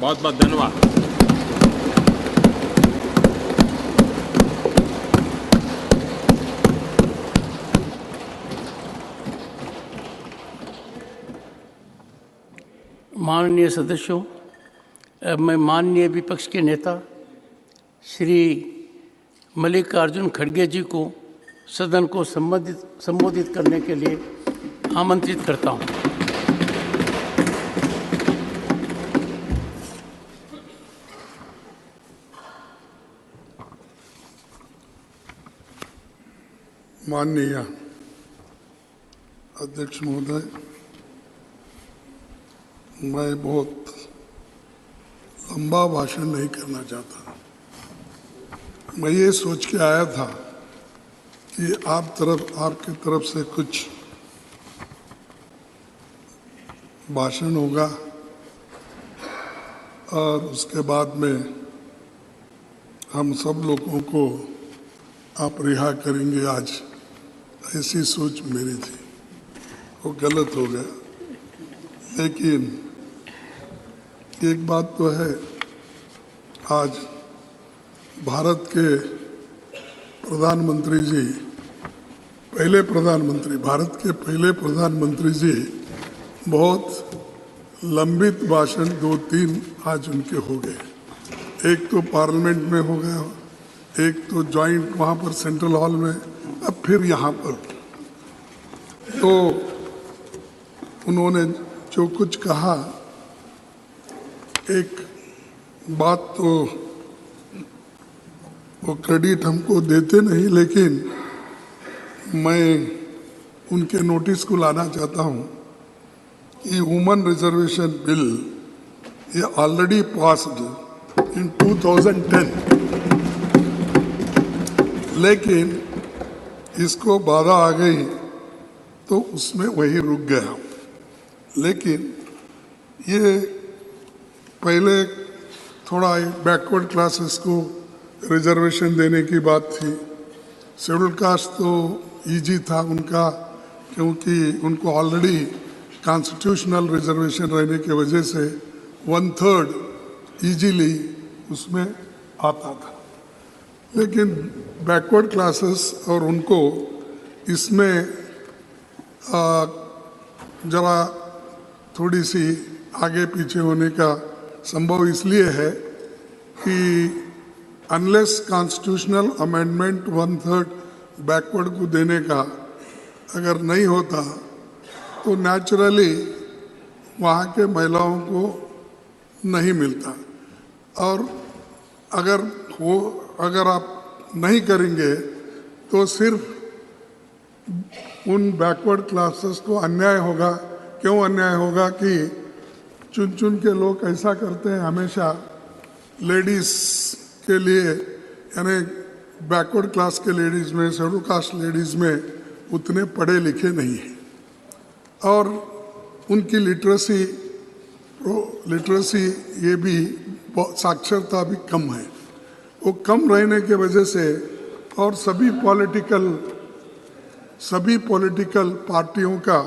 बहुत बहुत धन्यवाद। माननीय सदस्यों, अब मैं माननीय विपक्ष के नेता श्री मल्लिकार्जुन खड़गे जी को सदन को संबोधित करने के लिए आमंत्रित करता हूं। माननीय अध्यक्ष महोदय, मैं बहुत लंबा भाषण नहीं करना चाहता। मैं ये सोच के आया था कि आपके तरफ से कुछ भाषण होगा और उसके बाद में हम सब लोगों को आप रिहा करेंगे। आज ऐसी सोच मेरी थी, वो गलत हो गया। लेकिन एक बात तो है, आज भारत के प्रधानमंत्री जी, भारत के पहले प्रधानमंत्री जी बहुत लंबित भाषण 2-3 आज उनके हो गए। एक तो पार्लियामेंट में हो गया, एक तो जॉइंट वहाँ पर सेंट्रल हॉल में, अब फिर यहाँ पर। तो उन्होंने जो कुछ कहा, एक बात तो वो क्रेडिट हमको देते नहीं, लेकिन मैं उनके नोटिस को लाना चाहता हूँ कि वुमेन रिजर्वेशन बिल ये ऑलरेडी पास्ड इन 2010, लेकिन इसको बाधा आ गई तो उसमें वही रुक गया। लेकिन ये पहले थोड़ा बैकवर्ड क्लासेस को रिजर्वेशन देने की बात थी। शेड्यूल कास्ट तो इजी था उनका, क्योंकि उनको ऑलरेडी कॉन्स्टिट्यूशनल रिजर्वेशन रहने की वजह से 1/3 इजीली उसमें आता था। लेकिन बैकवर्ड क्लासेस और उनको इसमें जरा थोड़ी सी आगे पीछे होने का संभव इसलिए है कि अनलेस कॉन्स्टिट्यूशनल अमेंडमेंट 1/3 बैकवर्ड को देने का अगर नहीं होता तो नेचुरली वहाँ के महिलाओं को नहीं मिलता। और अगर आप नहीं करेंगे तो सिर्फ उन बैकवर्ड क्लासेस को अन्याय होगा। क्यों अन्याय होगा कि चुन के लोग ऐसा करते हैं, हमेशा लेडीज़ के लिए, यानी बैकवर्ड क्लास के लेडीज़ में, शेड्यूल कास्ट लेडीज़ में उतने पढ़े लिखे नहीं हैं और उनकी लिटरेसी ये भी साक्षरता भी कम है। वो कम रहने के वजह से और सभी पॉलिटिकल पार्टियों का,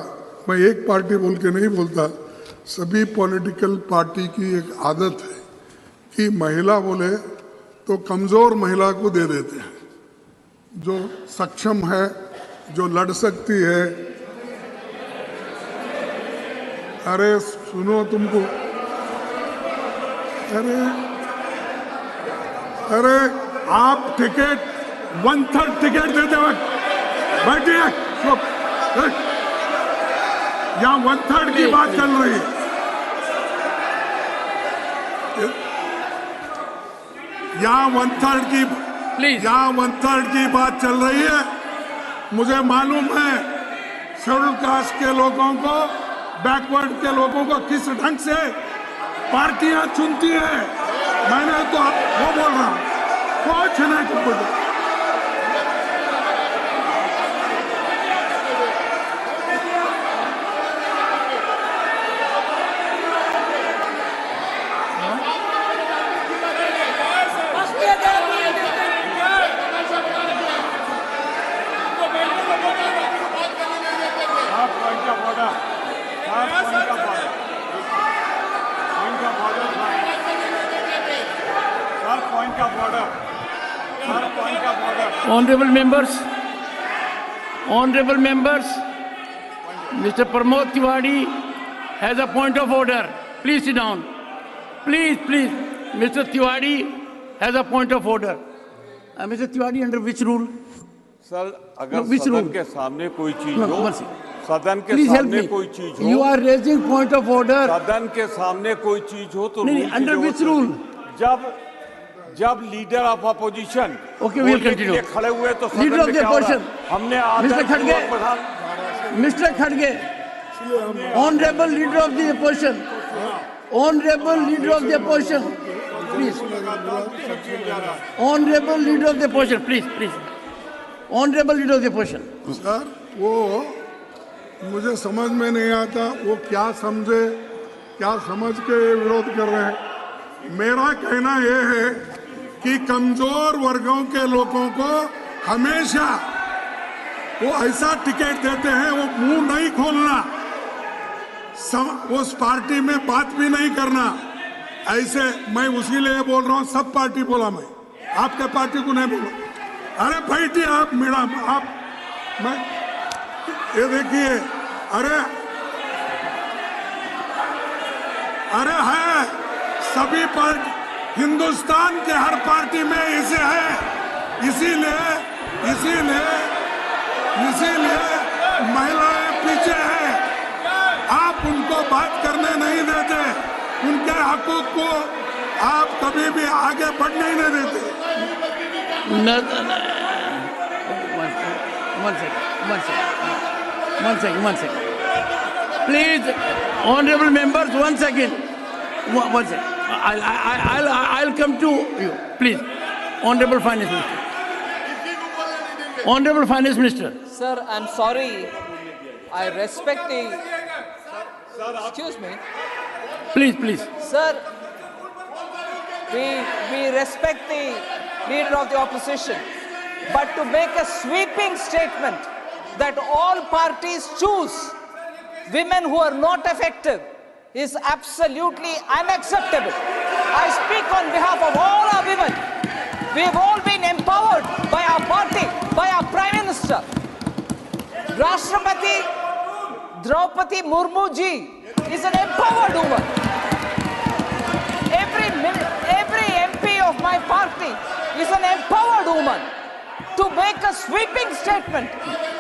मैं एक पार्टी बोल के नहीं बोलता, सभी पॉलिटिकल पार्टी की एक आदत है कि महिला बोले तो कमज़ोर महिला को दे देते हैं। जो सक्षम है, जो लड़ सकती है, अरे सुनो तुमको, अरे आप टिकट 1/3 टिकट देते वक्त बैठिए, यहाँ 1/3 की बात चल रही है। यहाँ 1/3 की बात चल रही है। मुझे मालूम है शेड्यूल कास्ट के लोगों को, बैकवर्ड के लोगों को किस ढंग से पार्टियां चुनती है। मैंने तो वो बोल रहा हूँ, कुछ नहीं। point of order. Sir, point of order. Honorable members, Mr. Pramod Tiwari has a point of order. Please sit down. Please, Mr. Tiwari has a point of order. Mr. Tiwari, under which rule? Sir अगर which सदन rule? के सामने कोई चीज No, हो, one second. सदन के Please help सामने me. कोई चीज You हो, are raising point of order. सदन के सामने कोई चीज हो तो नहीं, rule की under जरूरत which नहीं। rule? जब leader of opposition Okay, we'll continue. खड़े हुए तो सदन Leader में of the क्या हो रहा है? opposition. हमने Mr. Khadge. Mr. Khadge, Honorable Leader of the Opposition, Honorable Leader of the Opposition, please. Honorable Leader of the Opposition, please. Honorable Leader of the Opposition. Sir वो मुझे समझ में नहीं आता वो क्या समझ के विरोध कर रहे हैं। मेरा कहना यह है कि कमजोर वर्गों के लोगों को हमेशा वो ऐसा टिकट देते हैं वो मुंह नहीं खोलना, उस पार्टी में बात भी नहीं करना। ऐसे मैं उसी लिए बोल रहा हूँ, सब पार्टी बोला, मैं आपके पार्टी को नहीं बोला। अरे बैठिए आप मैडम, आप मैं ये देखिए, अरे है सभी पार्टी, हिंदुस्तान के हर पार्टी में इसे है, इसीलिए महिलाएं पीछे हैं। आप उनको बात करने नहीं देते, उनके हकूक को आप कभी भी आगे बढ़ने ही नहीं देते। No. One second. Please, honorable members, 1 second. One second. I'll come to you. Please, Honorable Finance Minister. Honorable Finance Minister. Sir, I'm sorry. I respect the... Excuse me. Please. Sir, we respect the leader of the opposition. But to make a sweeping statement that all parties choose women who are not effective is absolutely unacceptable. I speak on behalf of all our women. We've all been empowered by our party, by our Prime Minister. Rashtrapati Draupadi Murmu ji is an empowered woman. Every MP of my party is an empowered woman. To make a sweeping statement,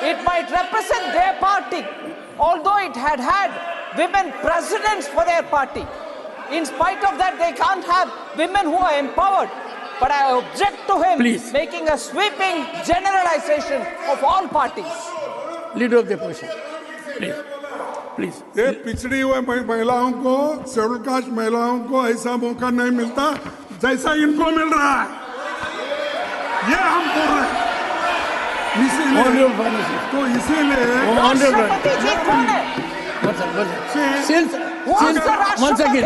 it might represent their party, although it had women presidents for their party. In spite of that, they can't have women who are empowered. But I object to him making a sweeping generalization of all parties. Leader of the opposition, please. ये पिछड़ी हुए महिलाओं को, schedule caste महिलाओं को ऐसा मौका नहीं मिलता जैसा इनको मिल रहा है, ये हम बोल रहे हैं। इसीलिए राष्ट्रपति जी कौन है? Once again.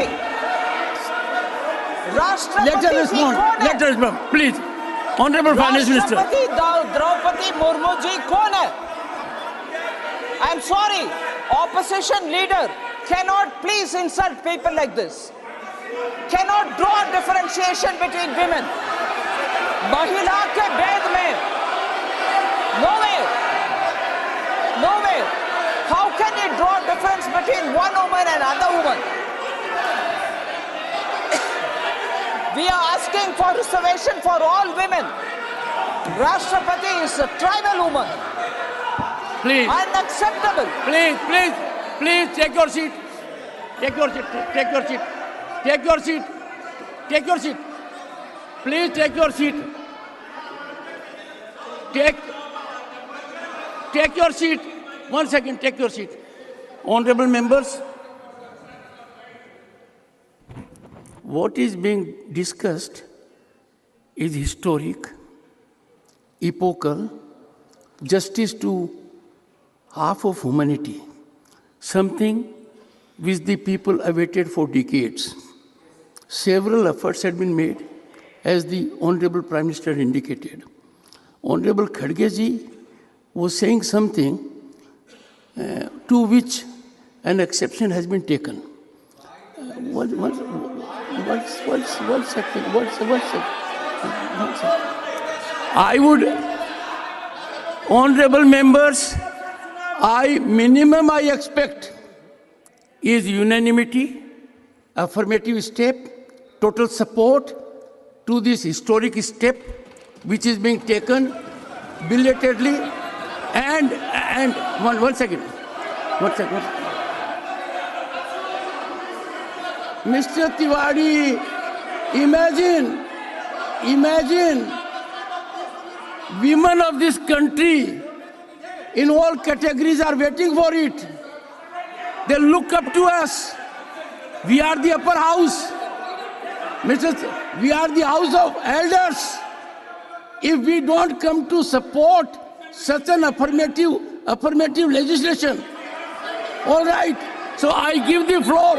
Let her respond. Please. Honorable Finance Minister. राष्ट्रपति द्रौपदी मुर्मू जी कौन है? I'm sorry, opposition leader cannot please insult people like this. Cannot draw differentiation between women. महिला के भेद में no way. How can you draw difference between one woman and another woman? We are asking for reservation for all women. Rashtrapati is a tribal woman. Please. Unacceptable. Please, take your seat. Take your seat. Please take your seat. Take your seat. 1 second, take your seat. Honorable members, what is being discussed is historic, epochal, justice to half of humanity, something which the people awaited for decades. Several efforts had been made, as the Honorable Prime Minister indicated. Honorable Khadge ji was saying something to which an exception has been taken. One second. I would, honorable members, minimum I expect is unanimity, affirmative step, total support to this historic step which is being taken belatedly and one second. Mr. Tiwari, imagine women of this country in all categories are waiting for it. They look up to us. We are the upper house. We are the house of elders. If we don't come to support such an affirmative legislation, all right. So I give the floor,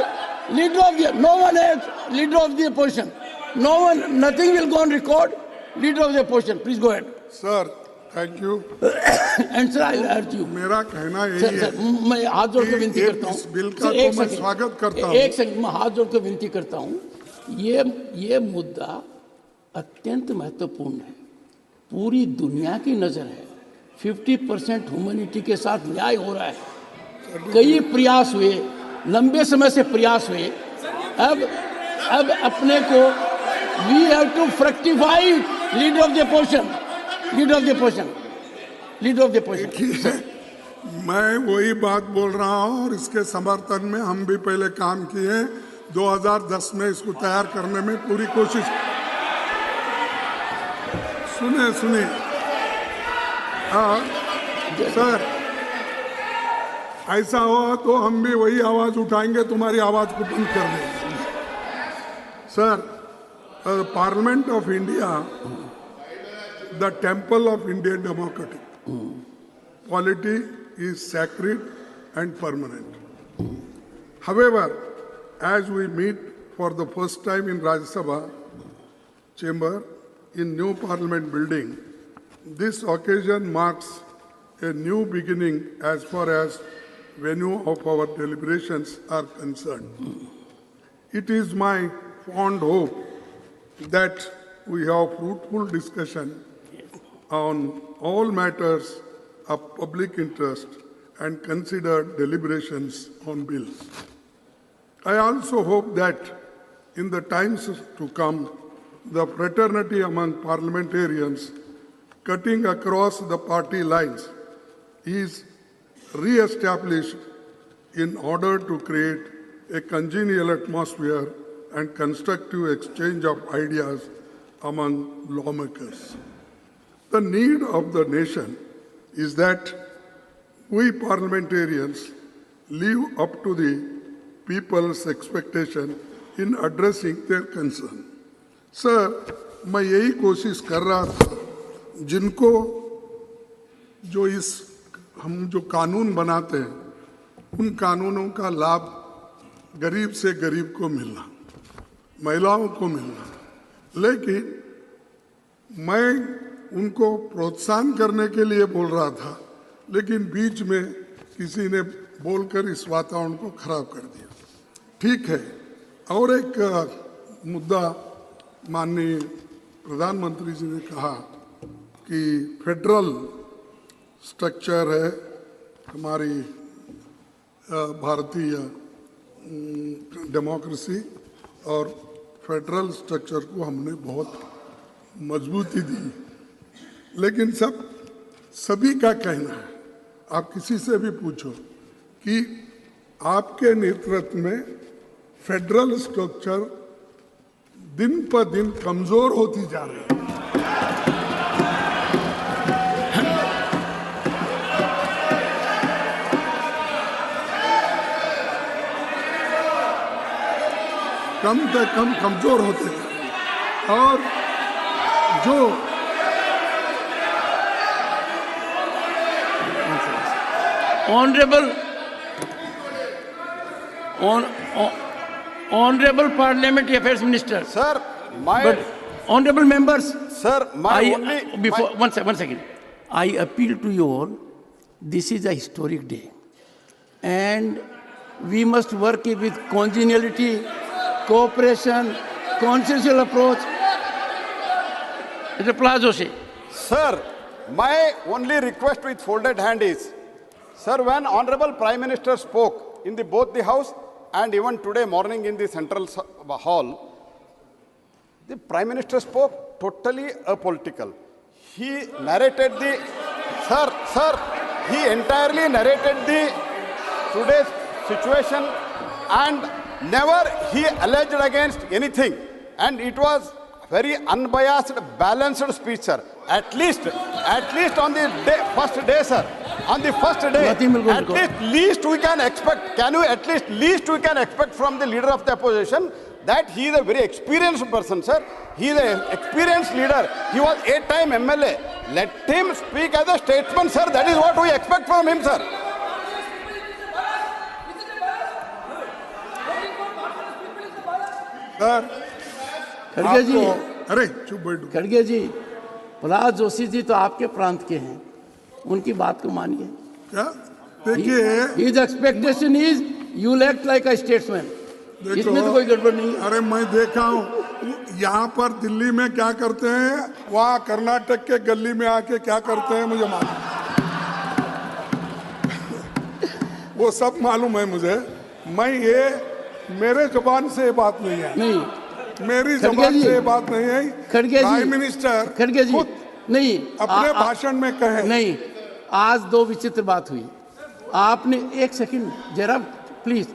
no one else, leader of the opposition. Nothing will go on record. Leader of the opposition, please go ahead. Sir thank you. And sir, I'll urge you. मेरा कहना यही sir, है मैं हाथ जोड़ के विनती कि करता हूँ। इस बिल का सर, तो मैं स्वागत करता हूँ। एक सेकंड, मैं हाथ जोड़ के विनती करता हूँ। ये मुद्दा अत्यंत महत्वपूर्ण है। पूरी दुनिया की नजर है। 50% ह्यूमैनिटी के साथ न्याय हो रहा है। कई प्रयास हुए, लंबे समय से प्रयास हुए। अब अपने को we have to fructify leader of the position. मैं वही बात बोल रहा हूँ और इसके समर्थन में हम भी पहले काम किए। 2010 में इसको तैयार करने में पूरी कोशिश। सुनिए सर, ऐसा हो तो हम भी वही आवाज उठाएंगे, तुम्हारी आवाज को बंद कर देंगे। Sir, parliament of India, the temple of Indian democracy. Polity is sacred and permanent. However, as we meet for the first time in Rajya Sabha chamber in new parliament building, this occasion marks a new beginning as far as venue of our deliberations are concerned. It is my fond hope that we have fruitful discussion on all matters of public interest and consider deliberations on bills. I also hope that in the times to come, the fraternity among parliamentarians cutting across the party lines is re-established in order to create a congenial atmosphere and constructive exchange of ideas among lawmakers. The need of the nation is that we parliamentarians live up to the people's expectation in addressing their concern. Sir, मैं यही कोशिश कर रहा था, जिनको हम जो कानून बनाते हैं, उन कानूनों का लाभ गरीब से गरीब को मिलना, महिलाओं को मिलना, लेकिन मैं उनको प्रोत्साहन करने के लिए बोल रहा था, लेकिन बीच में किसी ने बोलकर इस वातावरण को खराब कर दिया। ठीक है, और एक मुद्दा माननीय प्रधानमंत्री जी ने कहा कि फेडरल स्ट्रक्चर है हमारी भारतीय डेमोक्रेसी, और फेडरल स्ट्रक्चर को हमने बहुत मजबूती दी। लेकिन सभी का कहना है, आप किसी से भी पूछो कि आपके नेतृत्व में फेडरल स्ट्रक्चर दिन पर दिन कमजोर होती जा रही है। कम से कम कमजोर होते जा रही है, और जो Honorable Parliamentary Affairs Minister. Sir, But honorable members. Sir, One second. I appeal to you all. This is a historic day, and we must work it with congeniality, cooperation, consensual approach. Mr. Prahlad Joshi. Sir, my only request with folded hand is, sir, when Honorable Prime Minister spoke in both the House and even today morning in the Central Hall, the Prime Minister spoke totally apolitical. He narrated he entirely narrated the today's situation and never he alleged against anything. And it was very unbiased, balanced speech, sir. At least on the first day, sir. On the first day, Nothing will go at least we can expect. Can you at least we can expect from the leader of the opposition that he is a very experienced person, sir. He is an experienced leader. He was 8-time MLA. Let him speak as a statesman, sir. That is what we expect from him, sir. Sir खड़गे जी, अरे चुप बैठो। खड़गे जी, प्रहलाद जोशी जी तो आपके प्रांत के हैं, उनकी बात को मानिए। क्या देखिए, His expectation is you will act like a statesman. इसमें तो कोई गड़बड़ नहीं है। अरे मैं देखा हूँ यहाँ पर दिल्ली में क्या करते हैं, वहाँ कर्नाटक के गली में आके क्या करते हैं मुझे मालूम, वो सब मालूम है मुझे। मैं ये मेरे जुबान से ये बात नहीं है, नहीं, मेरी जुबान से ये बात नहीं है। खड़गे जी, प्राइम मिनिस्टर खड़गे जी, खुद नहीं, अपने भाषण में कहे नहीं, आज दो विचित्र बात हुई। आपने एक सेकंड जरा प्लीज,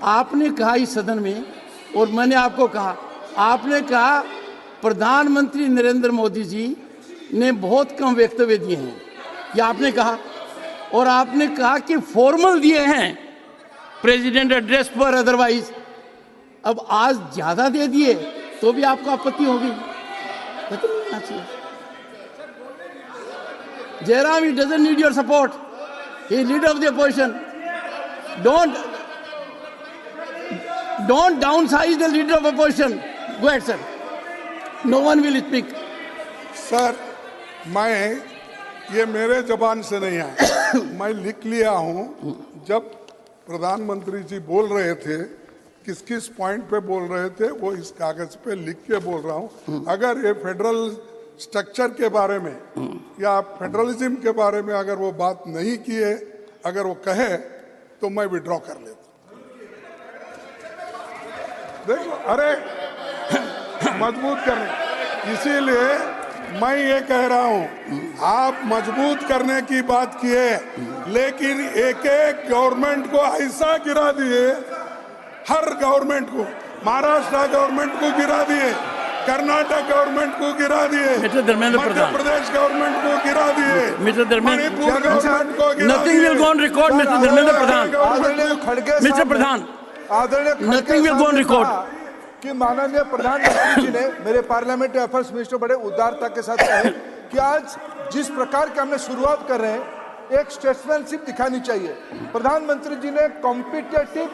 आपने कहा इस सदन में और मैंने आपको कहा, आपने कहा प्रधानमंत्री नरेंद्र मोदी जी ने बहुत कम वक्तव्य दिए हैं, ये आपने कहा, और आपने कहा कि फॉर्मल दिए हैं प्रेसिडेंट एड्रेस पर, अदरवाइज अब आज ज्यादा दे दिए तो भी आपको आपत्ति होगी। Jairam, he doesn't need your support. He is leader of the opposition. Don't downsize the leader of opposition. Go ahead, sir. No one will speak. Sir मैं ये मेरे जबान से नहीं आया, मैं लिख लिया हूँ। जब प्रधानमंत्री जी बोल रहे थे, किस किस पॉइंट पे बोल रहे थे, वो इस कागज पे लिख के बोल रहा हूँ। अगर ये फेडरल स्ट्रक्चर के बारे में या फेडरलिज्म के बारे में अगर वो बात नहीं किए, अगर वो कहे तो मैं विड्रॉ कर लेता। देखो, अरे मजबूत करने, इसीलिए मैं ये कह रहा हूँ, आप मजबूत करने की बात किए, लेकिन एक एक गवर्नमेंट को ऐसा गिरा दिए, हर गवर्नमेंट को, महाराष्ट्र गवर्नमेंट को गिरा दिए, कर्नाटक गवर्नमेंट को गिरा दिए, मिस्टर धर्मेंद्र मध्य प्रधान, प्रदेश गवर्नमेंट को गिरा दिए, मिस्टर धर्मेंद्र, मणिपुर गवर्नमेंट को गिरा nothing will go on record, mister Dharmendra Pradhan, mister Pradhan, nothing will go on record. कि माननीय प्रधानमंत्री जी ने मेरे पार्लियामेंट्री अफेयर्स मिनिस्टर बड़े उदारता के साथ कहे कि आज जिस प्रकार के हमने शुरुआत कर रहे हैं, एक स्टेट्समैनशिप दिखानी चाहिए। प्रधानमंत्री जी ने कॉम्पिटिटिव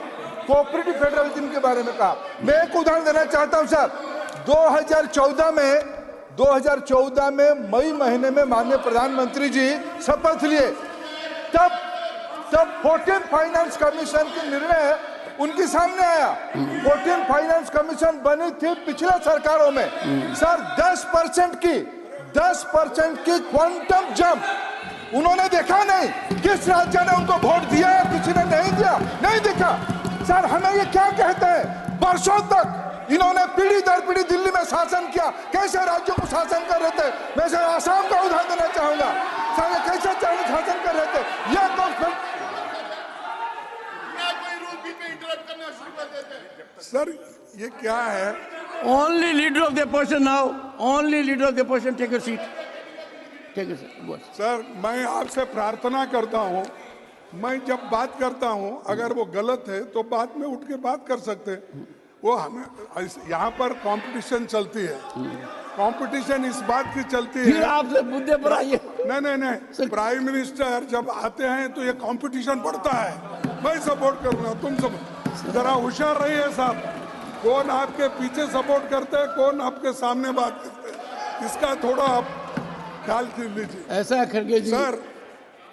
कोऑपरेटिव फेडरलिज्म के बारे में कहा। मैं एक उदाहरण देना चाहता हूं सर, 2014 में मई महीने में माननीय प्रधानमंत्री जी शपथ लिए, तब 14th फाइनेंस कमीशन के निर्णय उनके सामने आया। 14th फाइनेंस कमीशन बनी थी पिछले सरकारों में, सर 10% की क्वांटम जंप उन्होंने देखा नहीं। किस राज्य ने उनको वोट दिया है, किसी ने नहीं दिया, नहीं देखा। सर हमें ये क्या कहते हैं, वर्षों तक इन्होंने पीढ़ी दर पीढ़ी दिल्ली में शासन किया, कैसे राज्यों को शासन कर रहे थे। मैं सर आसाम का उदाहरण देना चाहूंगा, सर ये कैसे शासन कर रहे थे। ये तो सर ये क्या है, Only leader of the opposition now, only leader of the opposition, take a seat. Take a seat. Go. Sir मैं आपसे प्रार्थना करता हूँ, मैं जब बात करता हूँ अगर वो गलत है तो बाद में उठ के बात कर सकते हैं। वो हमें यहाँ पर कंपटीशन चलती है, कंपटीशन इस बात की चलती फिर है। आपसे मुद्दे पर आइए। नहीं, प्राइम मिनिस्टर जब आते हैं तो ये कंपटीशन बढ़ता है। मैं सपोर्ट करूँगा, तुम सब जरा होशियार रहिए साहब, कौन आपके पीछे सपोर्ट करते हैं, कौन आपके सामने बात करते हैं, इसका थोड़ा आप ख्याल कर लीजिए। ऐसा है खड़गे जी, सर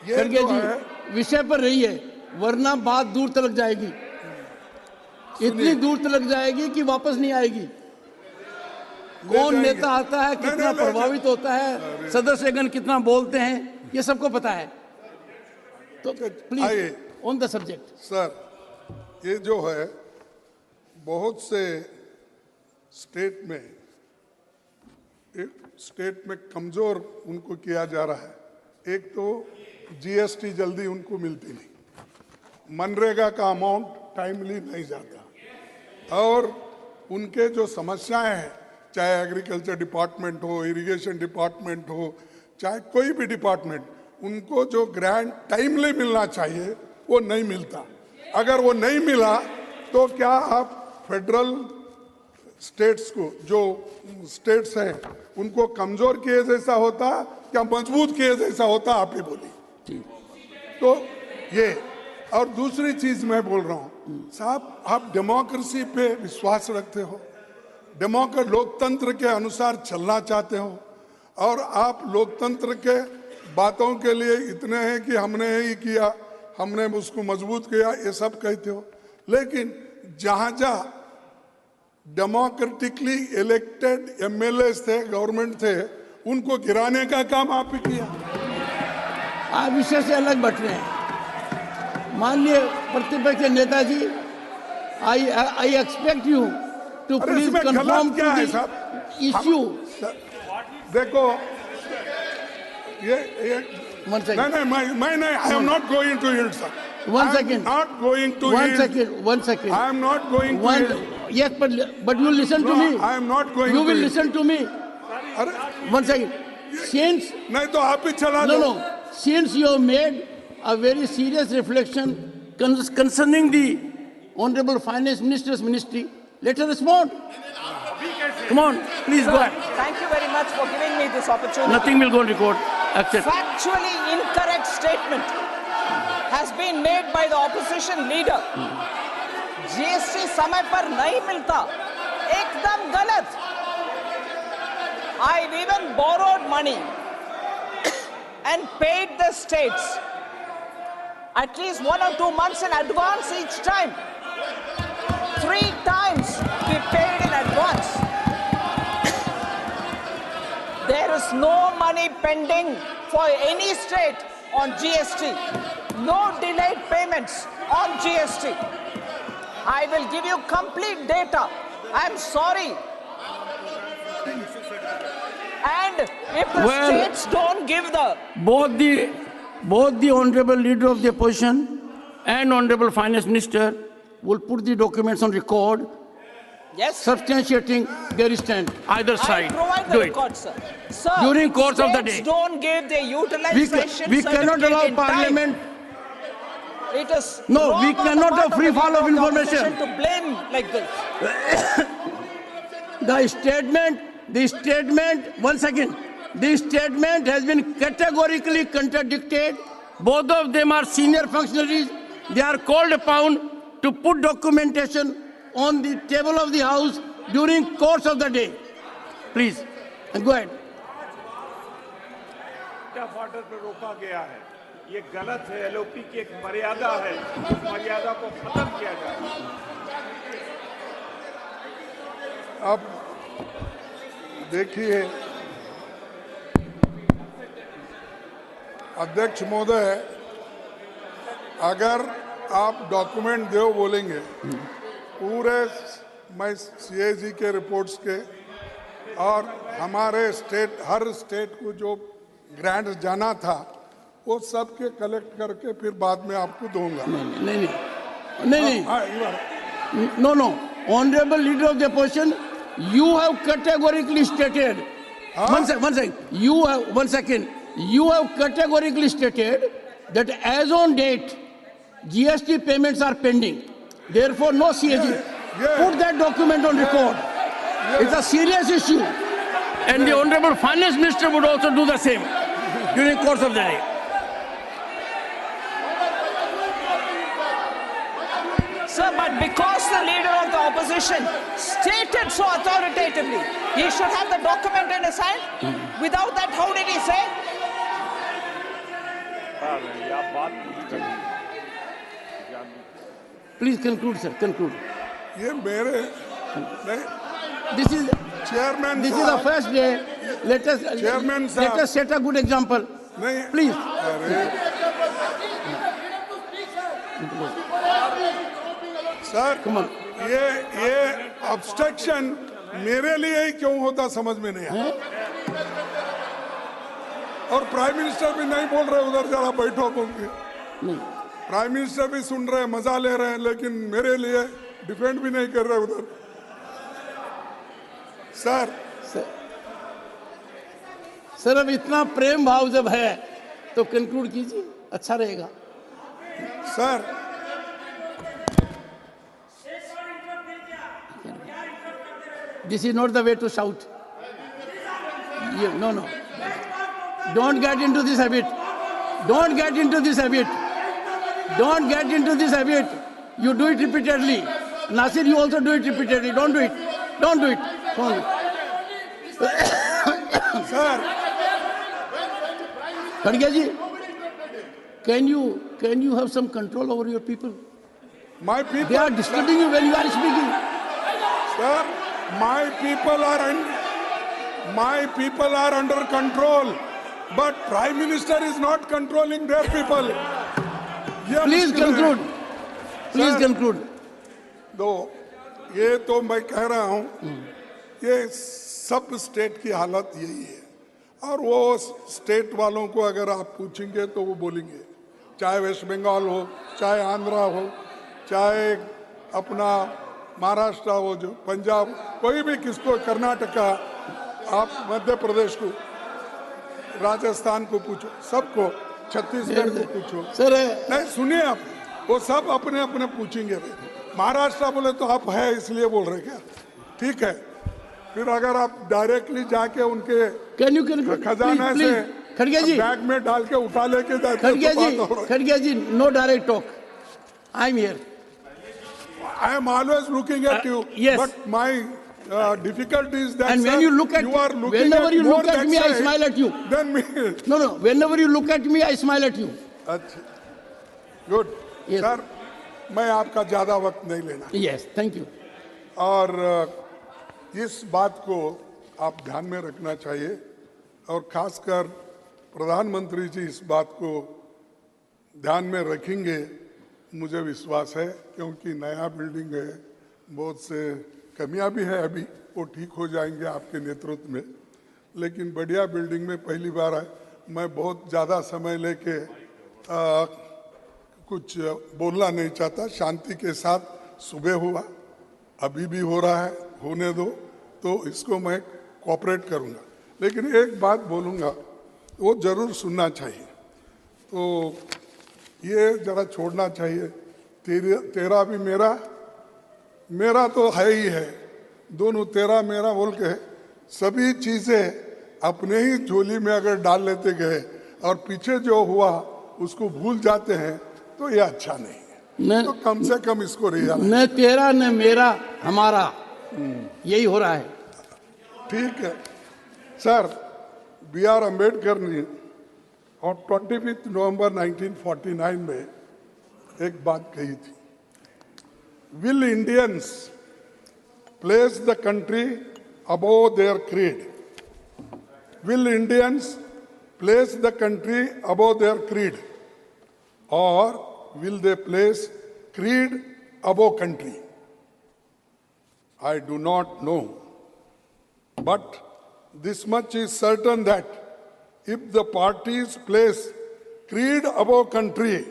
ये खड़गे जो जी है, विषय पर रहिए, वरना बात दूर तक जाएगी, इतनी दूर तक जाएगी कि वापस नहीं आएगी। ले कौन जाएंगे। नेता आता है, नहीं, कितना नहीं, ले प्रभावित होता है, सदस्यगण कितना बोलते हैं, ये सबको पता है। तो प्लीज आइए। On the subject. सर, ये जो है बहुत से स्टेट में कमजोर उनको किया जा रहा है। एक तो जीएसटी जल्दी उनको मिलती नहीं, मनरेगा का अमाउंट टाइमली नहीं जाता, और उनके जो समस्याएं हैं, चाहे एग्रीकल्चर डिपार्टमेंट हो, इरिगेशन डिपार्टमेंट हो, चाहे कोई भी डिपार्टमेंट, उनको जो ग्रांट टाइमली मिलना चाहिए वो नहीं मिलता। अगर वो नहीं मिला तो क्या आप फेडरल स्टेट्स को, जो स्टेट्स हैं, उनको कमजोर किए जैसा होता क्या मजबूत किए जैसा होता? आप ही बोलिए। तो ये, और दूसरी चीज मैं बोल रहा हूं साहब, आप डेमोक्रेसी पे विश्वास रखते हो, लोकतंत्र के अनुसार चलना चाहते हो, और आप लोकतंत्र के बातों के लिए इतने हैं कि हमने ही किया, हमने उसको मजबूत किया, ये सब कहते हो। लेकिन जहां जहां डेमोक्रेटिकली इलेक्टेड एमएलए थे, गवर्नमेंट थे, उनको गिराने का काम आप ही किया। आप विषय से अलग बढ़ रहे हैं। माननीय प्रतिपक्ष के नेताजी, आई एक्सपेक्ट यू टू अरे प्लीज इसमें कंफर्म गलत टू क्या है द साहब? इश्यू। देखो ये One second. नहीं, I am not going to yield sir. One second. Not going to One yield. second. One second. I am not going to One. Yield. Yes, but you listen to me. I am not going You to will yield. listen to me. अरे One second. Since नहीं तो आप ही चला no, दो। no. Since you have made a very serious reflection concerning the Honorable Finance Minister's ministry, let her respond. Come on, please go ahead. Thank you very much for giving me this opportunity. Nothing will go on record. Accept. Factually incorrect statement has been made by the opposition leader. GST समय पर नहीं मिलता, एकदम गलत. I've even borrowed money and paid the states at least 1 or 2 months in advance each time. 3 times we paid in advance. There is no money pending for any state on GST. No delayed payments on GST. I will give you complete data. I am sorry. And if the Well, states don't give the both the honorable leader of the opposition and honorable finance minister will put the documents on record yes, substantiating their stand. Either I side. provide Do the it. record, sir. Sir, During course of the states day. don't give their utilization We cannot certificate allow in time. parliament. It is No, wrong we on the cannot part have free the fall leader of the information. opposition to blame like this. The statement, one second. The statement has been categorically contradicted. Both of them are senior functionaries. They are called upon to put documentation on the table of the House during course of the day. Please, and go ahead. Order पर रोका गया है, ये गलत है। LOP की एक मर्यादा है, उस मर्यादा को खत्म किया जाए। अब देखिए अध्यक्ष महोदय, अगर आप डॉक्यूमेंट दो बोलेंगे पूरे, मैं सीएजी के रिपोर्ट्स के और हमारे स्टेट, हर स्टेट को जो ग्रांट जाना था वो सब के कलेक्ट करके फिर बाद में आपको दूंगा। नहीं. हाँ, you are- No. Honorable leader of the opposition, you have categorically stated. One second. You have categorically stated that as on date, GST payments are pending. Therefore, no CAG. Yeah. Put that document on record. It's a serious issue. And the Honorable Finance Minister would also do the same during course of the day. Sir, but because the leader of the opposition stated so authoritatively, he should have the document in his hand. Without that, how did he say? आप बात पूरी करिए। Please conclude, sir. Conclude. ये मेरे नहीं, This is chairman This is the first day. Let us Chairman let साहब। us set a good example. नहीं Please. अरे सर Come on. ये ऑब्स्ट्रक्शन मेरे लिए ही क्यों होता समझ में नहीं आया। और प्राइम मिनिस्टर भी नहीं बोल रहे उधर जरा बैठो बोल के। नहीं। प्राइम मिनिस्टर भी सुन रहे हैं, मजा ले रहे हैं, लेकिन मेरे लिए डिफेंड भी नहीं कर रहे उधर। सर सर अब इतना प्रेम भाव जब है तो कंक्लूड कीजिए, अच्छा रहेगा। Sir This is not the way to shout. No. Don't get into this habit. Don't get into this habit. Don't get into this habit. You do it repeatedly. Nasir, you also do it repeatedly. Don't do it. Don't do it. Don't do it. Sir Khadge ji, can you have some control over your people? My They people are disturbing you when you are speaking. Sir my people are under control but prime minister is not controlling their people. Please conclude. Please Sir. conclude. दो ये तो मैं कह रहा हूं ये सब state की हालत यही है और वो स्टेट वालों को अगर आप पूछेंगे तो वो बोलेंगे, चाहे वेस्ट बंगाल हो, चाहे आंध्रा हो, चाहे अपना महाराष्ट्र हो, जो पंजाब, कोई भी, किसको, कर्नाटका, आप मध्य प्रदेश को, राजस्थान को पूछो, सबको, छत्तीसगढ़ को पूछो। सर नहीं सुनिए आप, वो सब अपने अपने पूछेंगे। महाराष्ट्र बोले तो आप है इसलिए बोल रहे क्या? ठीक है, फिर अगर आप डायरेक्टली जाके उनके कैन यू conclude? खजाना Please, से please. खड़गे जी, बैग में डाल के उठा लेके जाते खड़गे जी, no direct talk. I'm here. I am always looking at you, yes. but my difficulty is that And when sir, you look at, you are looking whenever at you more look at that me, I side smile at you. than me. No, whenever you look at me, I smile at you. अच्छा, good Yes. Sir, मैं आपका ज्यादा वक्त नहीं लेना Yes, thank you. और इस बात को आप ध्यान में रखना चाहिए और खासकर प्रधानमंत्री जी इस बात को ध्यान में रखेंगे, मुझे विश्वास है, क्योंकि नया बिल्डिंग है, बहुत से कमियां भी है, अभी वो ठीक हो जाएंगे आपके नेतृत्व में, लेकिन बढ़िया बिल्डिंग में पहली बार है। मैं बहुत ज़्यादा समय लेके कुछ बोलना नहीं चाहता, शांति के साथ सुबह हुआ, अभी भी हो रहा है, होने दो, तो इसको मैं कोऑपरेट करूंगा, लेकिन एक बात बोलूंगा वो जरूर सुनना चाहिए, तो ये जरा छोड़ना चाहिए। तेरा भी मेरा तो है ही है, दोनों तेरा मेरा बोल के सभी चीजें अपने ही झोली में अगर डाल लेते गए और पीछे जो हुआ उसको भूल जाते हैं तो ये अच्छा नहीं है। तो कम से कम इसको रियलाइज, न तेरा न मेरा हमारा, यही हो रहा है। ठीक है सर। बी आर अम्बेडकर ने और 25 नवंबर 1949 में एक बात कही थी, will Indians place the country above their creed, will Indians place the country above their creed, और will they place creed above country? I do not know. But this much is certain, that if the parties place creed above country,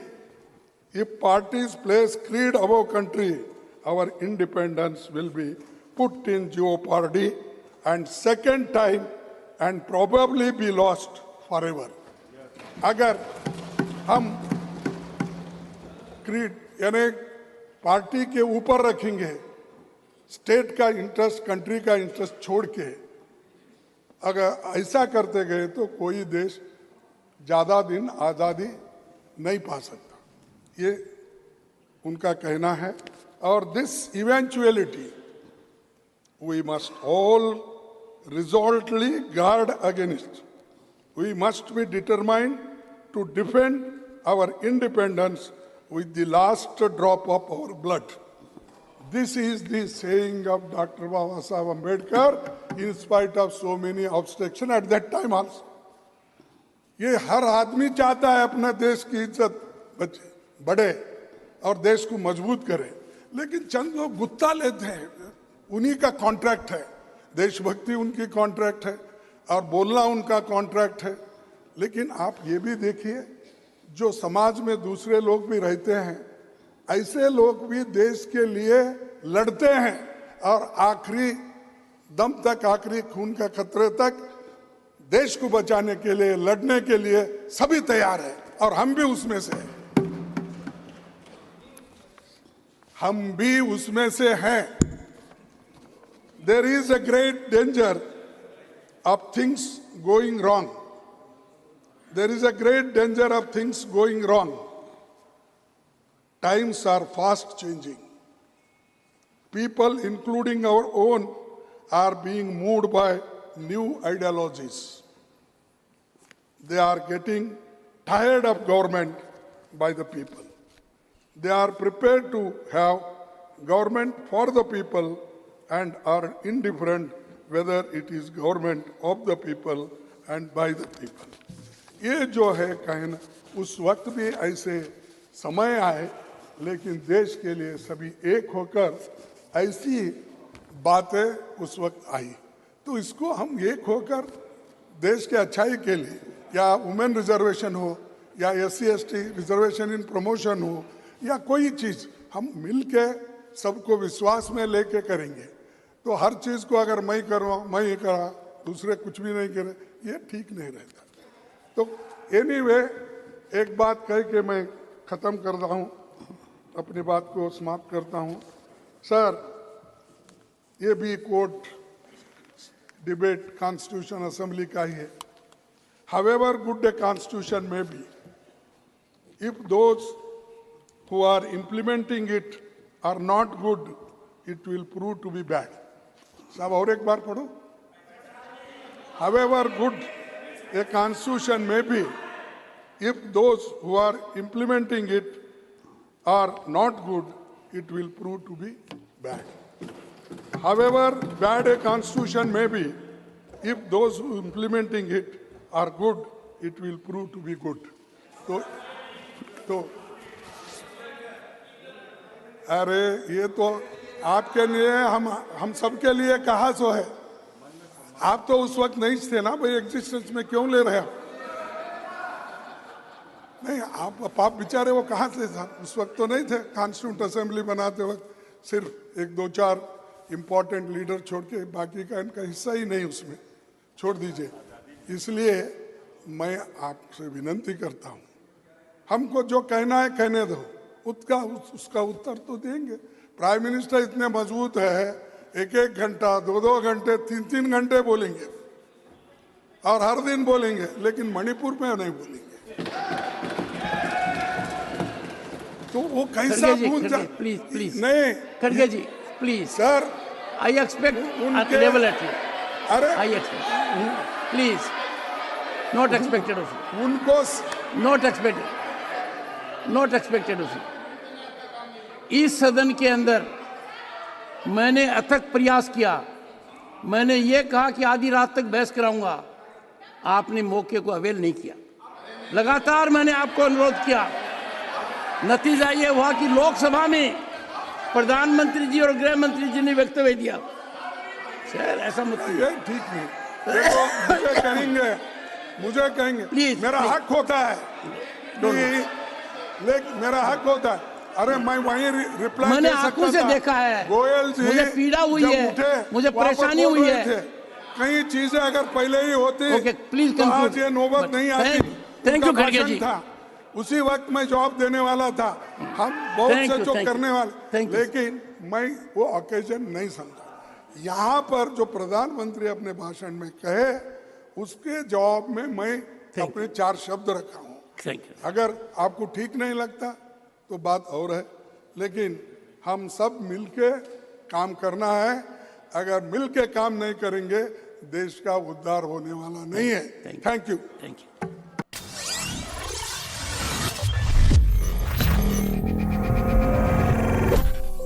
if parties place creed above country, our independence will be put in jeopardy, and second time, and probably be lost forever. अगर हम creed यानी party के ऊपर रखेंगे, state का interest, country का interest छोड़ के अगर ऐसा करते गए तो कोई देश ज़्यादा दिन आज़ादी नहीं पा सकता, ये उनका कहना है। और this eventuality we must all resolutely guard against, we must be determined to defend our independence with the last drop of our blood. This is the saying of Dr. Baba Saheb Ambedkar in spite of so many obstructions at that time also. ये हर आदमी चाहता है अपना देश की इज्जत बढ़े और देश को मजबूत करे, लेकिन चंद लोग गुत्ता लेते हैं, उन्हीं का कॉन्ट्रैक्ट है, देशभक्ति उनकी कॉन्ट्रैक्ट है और बोलना उनका कॉन्ट्रैक्ट है। लेकिन आप ये भी देखिए, जो समाज में दूसरे लोग भी रहते हैं, ऐसे लोग भी देश के लिए लड़ते हैं और आखिरी दम तक, आखिरी खून का खतरे तक देश को बचाने के लिए, लड़ने के लिए सभी तैयार है और हम भी उसमें से हैं। हम भी उसमें से हैं। There is a great danger of things going wrong. There is a great danger of things going wrong. Times are fast changing. People, including our own, are being moved by new ideologies. They are getting tired of government by the people. They are prepared to have government for the people and are indifferent whether it is government of the people and by the people. ये जो है कहना, उस वक्त भी ऐसे समय आए, लेकिन देश के लिए सभी एक होकर ऐसी बातें उस वक्त आई, तो इसको हम एक होकर देश के अच्छाई के लिए, या वुमेन रिजर्वेशन हो या SC/ST रिजर्वेशन इन प्रमोशन हो या कोई चीज, हम मिलके सबको विश्वास में लेके करेंगे। तो हर चीज को अगर मैं करूँ, मैं ये करा, दूसरे कुछ भी नहीं करे, ये ठीक नहीं रहता। तो एनीवे, एक बात कह के मैं खत्म कर रहा हूँ, अपनी बात को समाप्त करता हूँ। सर, ये भी कोर्ट डिबेट कॉन्स्टिट्यूशन असेंबली का ही है। However good a constitution may be, if those who are implementing it are not good, it will prove to be bad. साहब और एक बार पढ़ो। However good a constitution may be, if those who are implementing it are not good, it will prove to be bad. However bad a constitution may be, if those who are implementing it are good, it will prove to be good. तो अरे ये तो आपके लिए, हम सबके लिए कहा सो है। आप तो उस वक्त नहीं थे ना भाई, एग्जिस्टेंस में क्यों ले रहे हैं? नहीं, आप बेचारे वो कहाँ से था? उस वक्त तो नहीं थे। कॉन्स्टिट्यूंट असेंबली बनाते वक्त सिर्फ एक दो चार इंपॉर्टेंट लीडर छोड़ के बाकी का इनका हिस्सा ही नहीं उसमें, छोड़ दीजिए। इसलिए मैं आपसे विनती करता हूं, हमको जो कहना है कहने दो, उसका उत्तर तो देंगे। प्राइम मिनिस्टर इतने मजबूत है, एक एक घंटा, दो घंटे, तीन घंटे बोलेंगे और हर दिन बोलेंगे, लेकिन मणिपुर में नहीं बोलेंगे। तो वो कैसा प्लीज नहीं, खड़गे ji please sir, I expect level at you. अरे I expect, please, not expected of you, उनको नॉट एक्सपेक्टेड ऑफ यू। इस सदन के अंदर मैंने अथक प्रयास किया, मैंने ये कहा कि आधी रात तक बहस कराऊंगा, आपने मौके को अवेल नहीं किया। लगातार मैंने आपको अनुरोध किया, नतीजा ये हुआ कि लोकसभा में प्रधानमंत्री जी और गृह मंत्री जी ने वक्तव्य दिया। सर ऐसा मत कीजिए, ठीक नहीं। देखो, मुझे कहेंगे प्लीज, मेरा हक होता है, लेकिन मेरा हक होता है। अरे मैं वहीं रिप्लाई मैंने आंखों से देखा है, गोयल जी मुझे पीड़ा हुई है, मुझे परेशानी हुई है। कई चीजें अगर पहले ही होती प्लीज तो आज ये नौबत नहीं आती। थैंक यू खड़गे जी। था उसी वक्त मैं जवाब देने वाला था, हम बहुत से जो करने वाले, लेकिन मैं वो ओकेजन नहीं समझा। यहाँ पर जो प्रधानमंत्री अपने भाषण में कहे, उसके जवाब में मैं अपने 4 शब्द रखा हूँ। अगर आपको ठीक नहीं लगता तो बात और है, लेकिन हम सब मिलके काम करना है। अगर मिलके काम नहीं करेंगे, देश का उद्धार होने वाला नहीं है। Thank you.